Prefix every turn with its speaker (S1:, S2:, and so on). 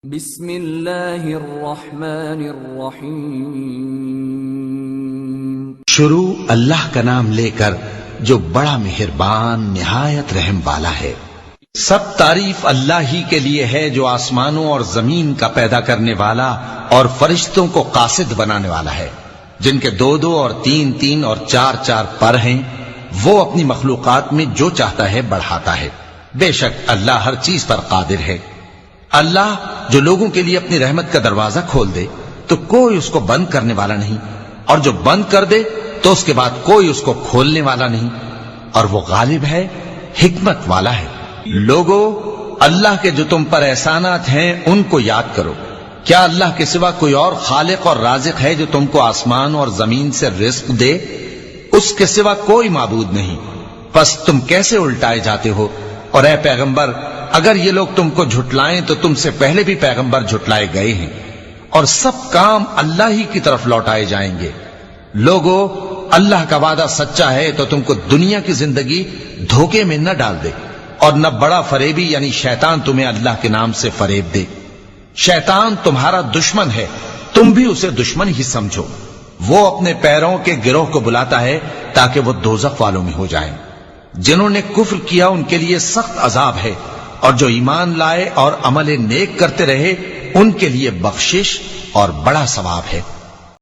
S1: بسم اللہ الرحمن الرحیم۔
S2: شروع اللہ کا نام لے کر جو بڑا مہربان نہایت رحم والا ہے۔ سب تعریف اللہ ہی کے لیے ہے جو آسمانوں اور زمین کا پیدا کرنے والا اور فرشتوں کو قاصد بنانے والا ہے، جن کے دو دو اور تین تین اور چار چار پر ہیں۔ وہ اپنی مخلوقات میں جو چاہتا ہے بڑھاتا ہے، بے شک اللہ ہر چیز پر قادر ہے۔ اللہ جو لوگوں کے لیے اپنی رحمت کا دروازہ کھول دے تو کوئی اس کو بند کرنے والا نہیں، اور جو بند کر دے تو اس کے بعد کوئی اس کو کھولنے والا نہیں، اور وہ غالب ہے، حکمت والا ہے۔ لوگو، اللہ کے جو تم پر احسانات ہیں ان کو یاد کرو۔ کیا اللہ کے سوا کوئی اور خالق اور رازق ہے جو تم کو آسمان اور زمین سے رزق دے؟ اس کے سوا کوئی معبود نہیں، پس تم کیسے الٹائے جاتے ہو؟ اور اے پیغمبر، اگر یہ لوگ تم کو جھٹلائیں تو تم سے پہلے بھی پیغمبر جھٹلائے گئے ہیں، اور سب کام اللہ ہی کی طرف لوٹائے جائیں گے۔ لوگو، اللہ کا وعدہ سچا ہے تو تم کو دنیا کی زندگی دھوکے میں نہ ڈال دے، اور نہ بڑا فریبی یعنی شیطان تمہیں اللہ کے نام سے فریب دے۔ شیطان تمہارا دشمن ہے، تم بھی اسے دشمن ہی سمجھو۔ وہ اپنے پیروں کے گروہ کو بلاتا ہے تاکہ وہ دوزخ والوں میں ہو جائیں۔ جنہوں نے کفر کیا ان کے لیے سخت عذاب ہے، اور جو ایمان لائے اور عمل نیک کرتے رہے ان کے لیے بخشش اور بڑا ثواب ہے۔